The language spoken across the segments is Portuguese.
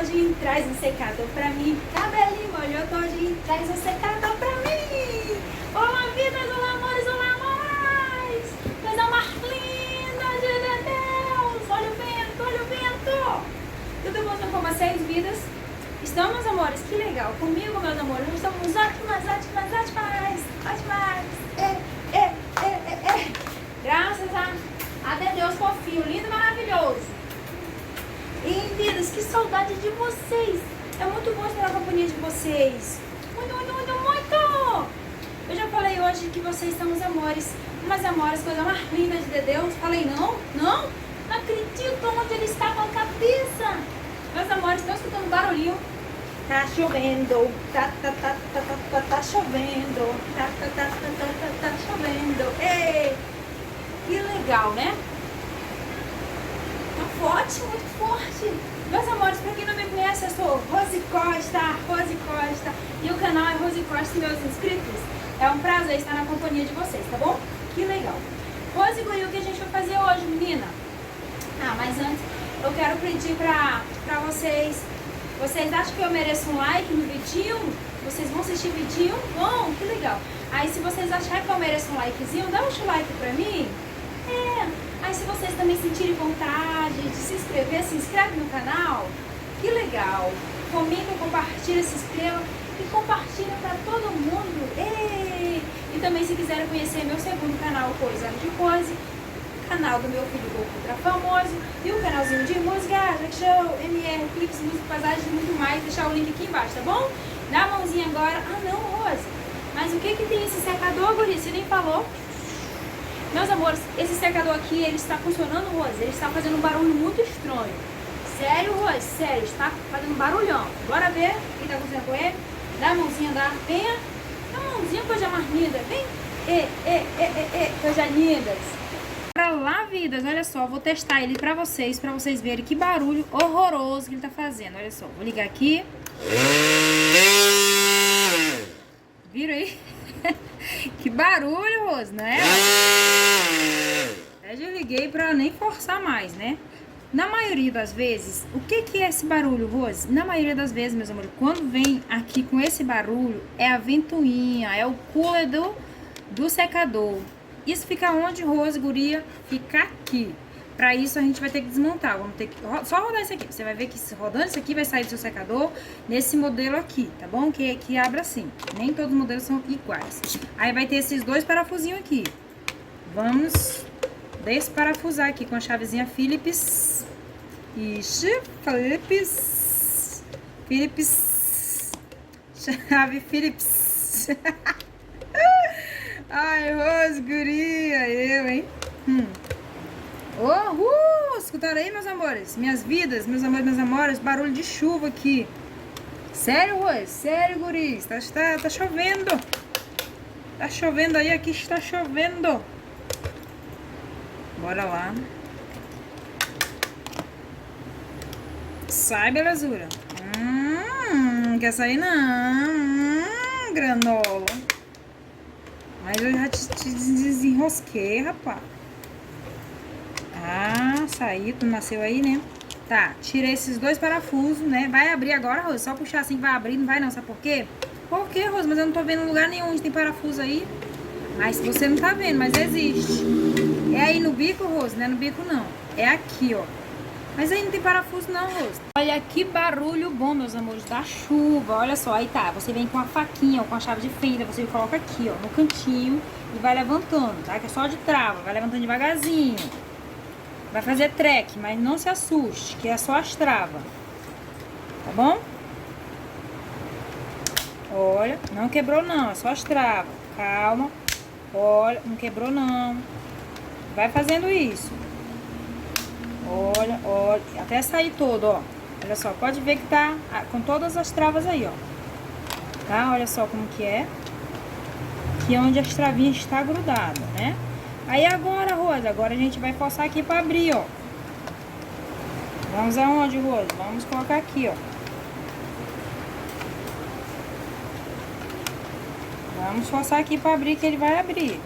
todinho, traz um secador pra mim. Cabelinho molhou todinho, traz um secador pra mim. Olá, vidas, olá, amores, olá, amores. Coisa mais linda de Deus. Olha o vento, olha o vento. Tudo bom com vocês, vidas? Estamos, amores? Que legal. Comigo, meus amores, nós estamos ótimas. Graças a Deus, fofinho, lindo e maravilhoso. E, vidas, que saudade de vocês. É muito bom estar na companhia de vocês. Muito. Eu já falei hoje que vocês são os amores. Umas amores, coisa mais linda de Deus. Falei não? Não acredito onde ele está com a cabeça. Meus amores, estão escutando barulhinho? Tá chovendo. Tá chovendo. Tá chovendo. Ei! Que legal, né? Tá forte, muito forte. Meus amores, pra quem não me conhece, eu sou Rose Costa. E o canal é Rose Costa e meus inscritos. É um prazer estar na companhia de vocês, tá bom? Que legal. Rose, Guri, o que a gente vai fazer hoje, menina? Mas antes, eu quero pedir pra vocês. Vocês acham que eu mereço um like no vidinho? Vocês vão assistir vidinho? Bom, que legal. Aí se vocês acharem que eu mereço um likezinho, dá um like pra mim. Aí se vocês também sentirem vontade de se inscrever, se inscreve no canal. Que legal. Comenta, compartilha, se inscreva e compartilha pra todo mundo. E também se quiserem conhecer meu segundo canal, Coisa de Rose, canal do meu filho Goku Ultra Famoso e o canalzinho de música, Jack Show, MR, clipes, música, paisagem e muito mais. Deixar o link aqui embaixo, tá bom? Dá a mãozinha agora. Não, Rose. Mas o que tem esse secador, Guri? Você nem falou. Meus amores, esse secador aqui, ele está funcionando, Rose. Ele está fazendo um barulho muito estranho. Sério, Rose? Sério, está fazendo um barulhão. Bora ver o que está acontecendo com ele? Dá a mãozinha, venha. Dá a mãozinha, coisa mais linda. Vem. Coisa lindas. Bora lá, vidas. Olha só, vou testar ele pra vocês verem que barulho horroroso que ele tá fazendo. Olha só, vou ligar aqui. Viram aí? Que barulho, Rose, não é? Eu já liguei pra nem forçar mais, né? Na maioria das vezes, o que é esse barulho, Rose? Na maioria das vezes, meus amores, quando vem aqui com esse barulho, é a ventoinha, é o cooler do secador. Isso fica onde, Rose, Guria? Fica aqui. Pra isso a gente vai ter que desmontar. Vamos ter que só rodar isso aqui. Você vai ver que rodando isso aqui vai sair do seu secador nesse modelo aqui, tá bom? Que abre assim. Nem todos os modelos são iguais. Aí vai ter esses dois parafusinhos aqui. Vamos desparafusar aqui com a chavezinha Phillips. Ixi, Phillips. Chave Phillips. Ai, Rose, Guria, hein? Escutaram aí, meus amores? Minhas vidas, meus amores, meus amores, barulho de chuva aqui. Sério, Rose? Sério, guris? Tá chovendo. Tá chovendo aí, aqui está chovendo. Bora lá. Sai, belezura. Não quer sair não. Granola. Mas eu já te desenrosquei, rapaz. Saí, tu nasceu aí, né? Tá, tirei esses dois parafusos, né? Vai abrir agora, Rose, só puxar assim que vai abrir, não vai não, sabe por quê? Por quê, Rose? Mas eu não tô vendo lugar nenhum onde tem parafuso aí. Mas você não tá vendo, mas existe. É aí no bico, Rose? Não é no bico, não. É aqui, ó. Mas aí não tem parafuso não, Rose. Olha que barulho bom, meus amores, da chuva. Olha só, aí tá, você vem com a faquinha ou com a chave de fenda, você coloca aqui, ó, no cantinho e vai levantando, tá? Que é só de trava, vai levantando devagarzinho. Vai fazer treque, mas não se assuste, que é só as travas. Tá bom? Olha, não quebrou não, é só as travas. Calma. Olha, não quebrou não. Vai fazendo isso. Olha, até sair todo, ó. Olha só, pode ver que tá com todas as travas aí, ó. Tá? Olha só como que é. Aqui é onde as travinhas estão grudadas, né? Aí agora, Rose, agora a gente vai forçar aqui pra abrir, ó. Vamos aonde, Rose? Vamos colocar aqui, ó. Vamos forçar aqui pra abrir, que ele vai abrir.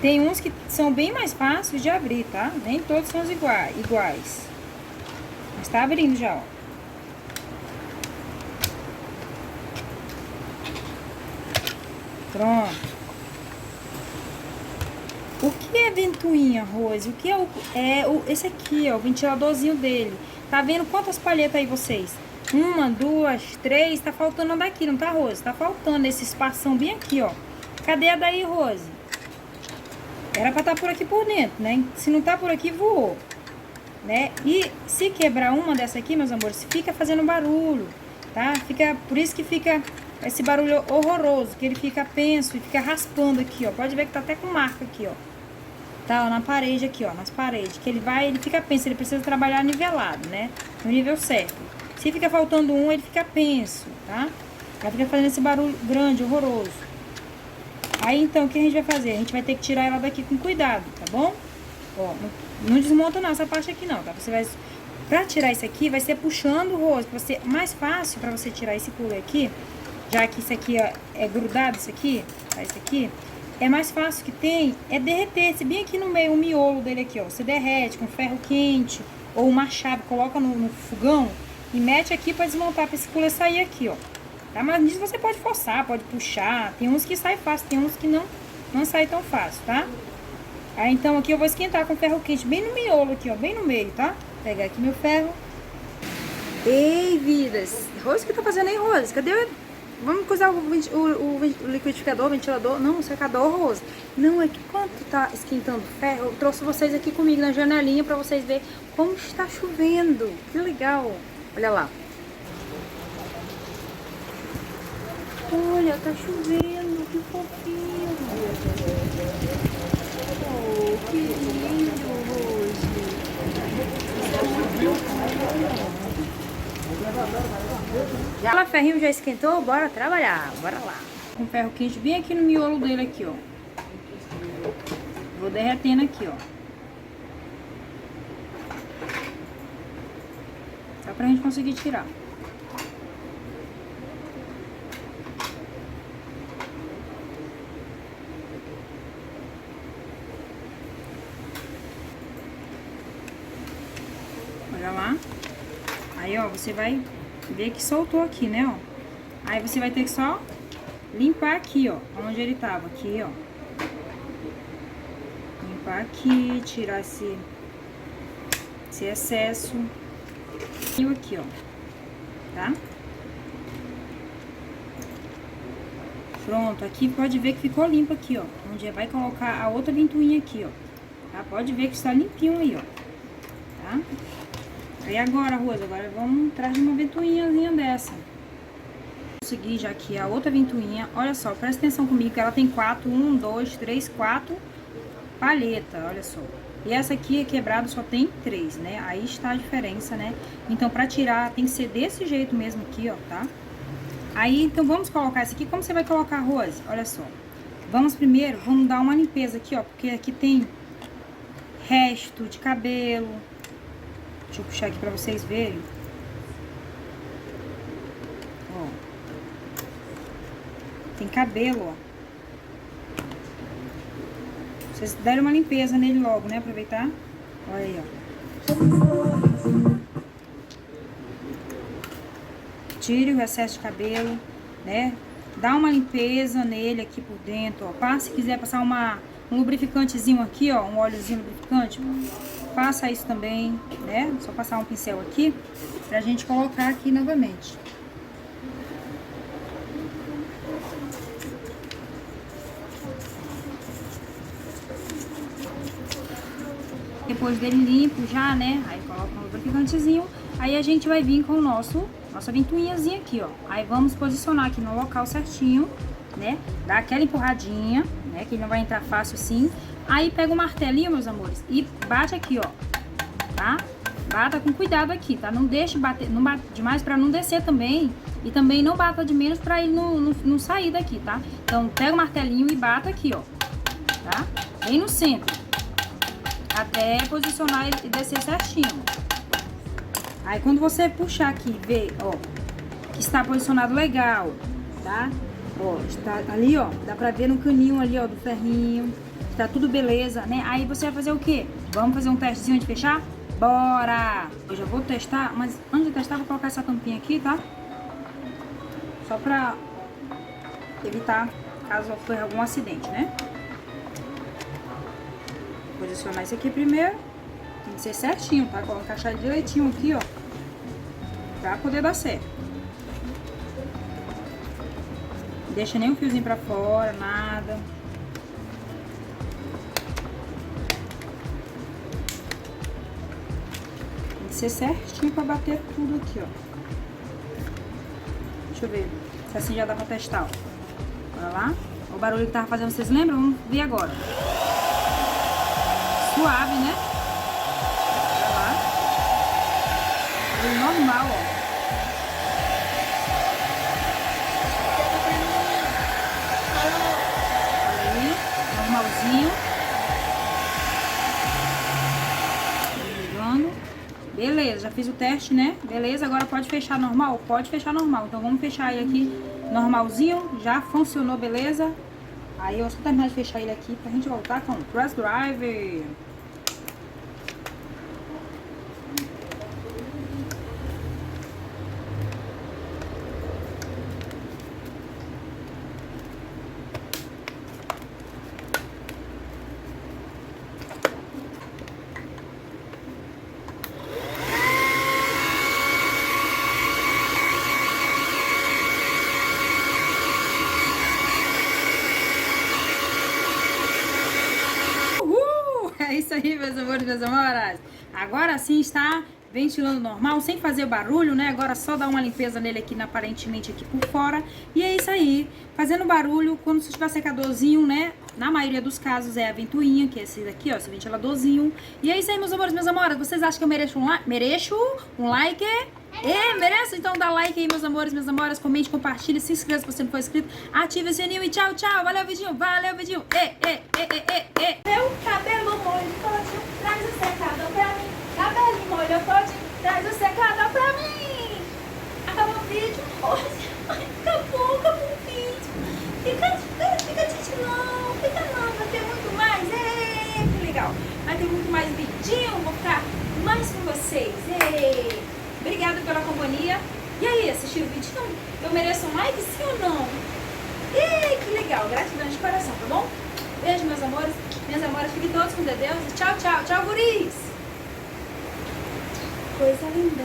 Tem uns que são bem mais fáceis de abrir, tá? Nem todos são iguais. Mas tá abrindo já, ó. Pronto. O que é ventoinha, Rose? O que é esse aqui, ó, o ventiladorzinho dele. Tá vendo quantas palhetas aí vocês? 1, 2, 3, tá faltando uma daqui, não tá, Rose? Tá faltando esse espação bem aqui, ó. Cadê a daí, Rose? Era pra estar por aqui por dentro, né? Se não tá por aqui, voou, né? E se quebrar uma dessa aqui, meus amores, fica fazendo barulho, tá? Por isso que fica esse barulho horroroso, que ele fica penso e fica raspando aqui, ó. Pode ver que tá até com marca aqui, ó. Tá, ó, na parede aqui, ó, nas paredes. Que ele fica penso, ele precisa trabalhar nivelado, né? No nível certo. Se fica faltando um, ele fica penso, tá? Vai ficar fazendo esse barulho grande, horroroso. Aí, então, o que a gente vai fazer? A gente vai ter que tirar ela daqui com cuidado, tá bom? Ó, não desmonta não essa parte aqui não, tá? Você vai... Pra tirar isso aqui, vai ser puxando o rosto. Vai ser mais fácil pra você tirar esse cooler aqui, já que isso aqui é grudado, isso aqui, tá? Isso aqui... É mais fácil que tem, é derreter esse bem aqui no meio, o miolo dele aqui, ó. Você derrete com ferro quente ou uma chave, coloca no fogão e mete aqui pra desmontar, pra esse cooler sair aqui, ó. Tá? Mas nisso você pode forçar, pode puxar. Tem uns que sai fácil, tem uns que não sai tão fácil, tá? Aí então aqui eu vou esquentar com ferro quente bem no miolo aqui, ó, bem no meio, tá? Vou pegar aqui meu ferro. Ei, vidas! Rose, o que tá fazendo aí, Rose? Cadê o... Vamos usar o liquidificador, o ventilador, não, o secador, Rose. Não, é que quando tá esquentando ferro, eu trouxe vocês aqui comigo na janelinha pra vocês verem como está chovendo. Que legal. Olha lá. Olha, tá chovendo, que fofinho. Oh, que lindo, Rose. Já o ferrinho já esquentou, bora trabalhar, bora lá. Com ferro quente bem aqui no miolo dele aqui, ó. Vou derretendo aqui, ó. Só pra gente conseguir tirar. Olha lá. Aí, ó, você vai ver que soltou aqui, né, ó. Aí você vai ter que só limpar aqui, ó, onde ele tava, aqui, ó. Limpar aqui, tirar esse excesso. E aqui, ó, tá? Pronto, aqui pode ver que ficou limpo aqui, ó. Onde vai colocar a outra ventoinha aqui, ó. Tá? Pode ver que está limpinho aí, ó. Tá? Aí agora, Rose, agora vamos atrás de uma ventoinhazinha dessa. Consegui já aqui a outra ventoinha. Olha só, presta atenção comigo que ela tem 4, 1, 2, 3, 4 palhetas, olha só. E essa aqui quebrada só tem 3, né? Aí está a diferença, né? Então, pra tirar, tem que ser desse jeito mesmo aqui, ó, tá? Aí, então, vamos colocar essa aqui. Como você vai colocar, Rose? Olha só. Vamos dar uma limpeza aqui, ó. Porque aqui tem resto de cabelo. Deixa eu puxar aqui pra vocês verem. Ó. Tem cabelo, ó. Vocês deram uma limpeza nele logo, né? Aproveitar. Olha aí, ó. Tire o excesso de cabelo, né? Dá uma limpeza nele aqui por dentro, ó. Se quiser passar um lubrificantezinho aqui, ó. Um óleozinho lubrificante, ó. Faça isso também, né? Só passar um pincel aqui pra gente colocar aqui novamente. Depois dele limpo já, né? Aí coloca um lubrificantezinho. Aí a gente vai vir com nossa ventoinhazinha aqui, ó. Aí vamos posicionar aqui no local certinho, né? Dá aquela empurradinha, né? Que ele não vai entrar fácil assim. Aí pega o martelinho, meus amores, e bate aqui, ó. Tá? Bata com cuidado aqui, tá? Não deixe bater, não bate demais pra não descer também. E também não bata de menos pra ele não sair daqui, tá? Então pega o martelinho e bata aqui, ó. Tá? Bem no centro. Até posicionar ele e descer certinho. Aí quando você puxar aqui e ver, ó, que está posicionado legal, tá? Ó, está ali, ó, dá pra ver no caninho ali, ó, do ferrinho. que tá tudo beleza, né? Aí você vai fazer o quê? Vamos fazer um testezinho de fechar? Bora! Eu já vou testar, mas antes de testar, vou colocar essa tampinha aqui, tá? Só pra evitar caso ocorra algum acidente, né? Vou posicionar isso aqui primeiro. Tem que ser certinho, tá? Vou encaixar direitinho aqui, ó. Pra poder dar certo. Não deixa nem um fiozinho pra fora, nada. Tem que ser certinho pra bater tudo aqui, ó. Deixa eu ver se assim já dá pra testar, ó. Bora lá. O barulho que tava fazendo, vocês lembram? Vamos ver agora. Suave, né? Bora lá. Barulho normal, ó. Olha aí, normalzinho. Ligando. Beleza, já fiz o teste, né? Beleza, agora pode fechar normal? Pode fechar normal. Então vamos fechar ele aqui normalzinho. Já funcionou, beleza? Aí eu vou só terminar de fechar ele aqui pra gente voltar com o Press Drive. É isso aí, meus amores, meus amoras. Agora sim está ventilando normal, sem fazer barulho, né? Agora só dar uma limpeza nele aqui, aparentemente aqui por fora. E é isso aí, fazendo barulho, quando você tiver secadorzinho, né? Na maioria dos casos é a ventoinha, que é esse daqui, ó, esse ventiladorzinho. E é isso aí, meus amores, meus amoras. Vocês acham que eu mereço um like? Mereço um like? Mereço? Então dá like aí, meus amores, minhas amoras. Comente, compartilhe, se inscreva se você não for inscrito. Ative o sininho e tchau, tchau. Valeu, vidinho. Valeu, vidinho. Meu cabelo molho todinho, traz o secador pra mim. Cabelo molho todinho, traz o secador pra mim. Acabou o vídeo hoje. Acabou o vídeo. Fica titilão. Fica não, vai ter muito mais. Que legal. Vai ter muito mais vidinho. Vou ficar mais com vocês. Obrigada pela companhia. E aí, assistiram o vídeo? Eu mereço um like, sim ou não? Que legal. Gratidão de coração, tá bom? Beijo, meus amores. Minhas amoras, fiquem todos com Deus. Tchau, tchau. Tchau, guris. Coisa linda.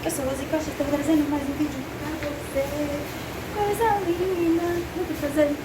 Eu sou a Rose Costa, estou trazendo mais um vídeo pra você. Coisa linda. Vou fazer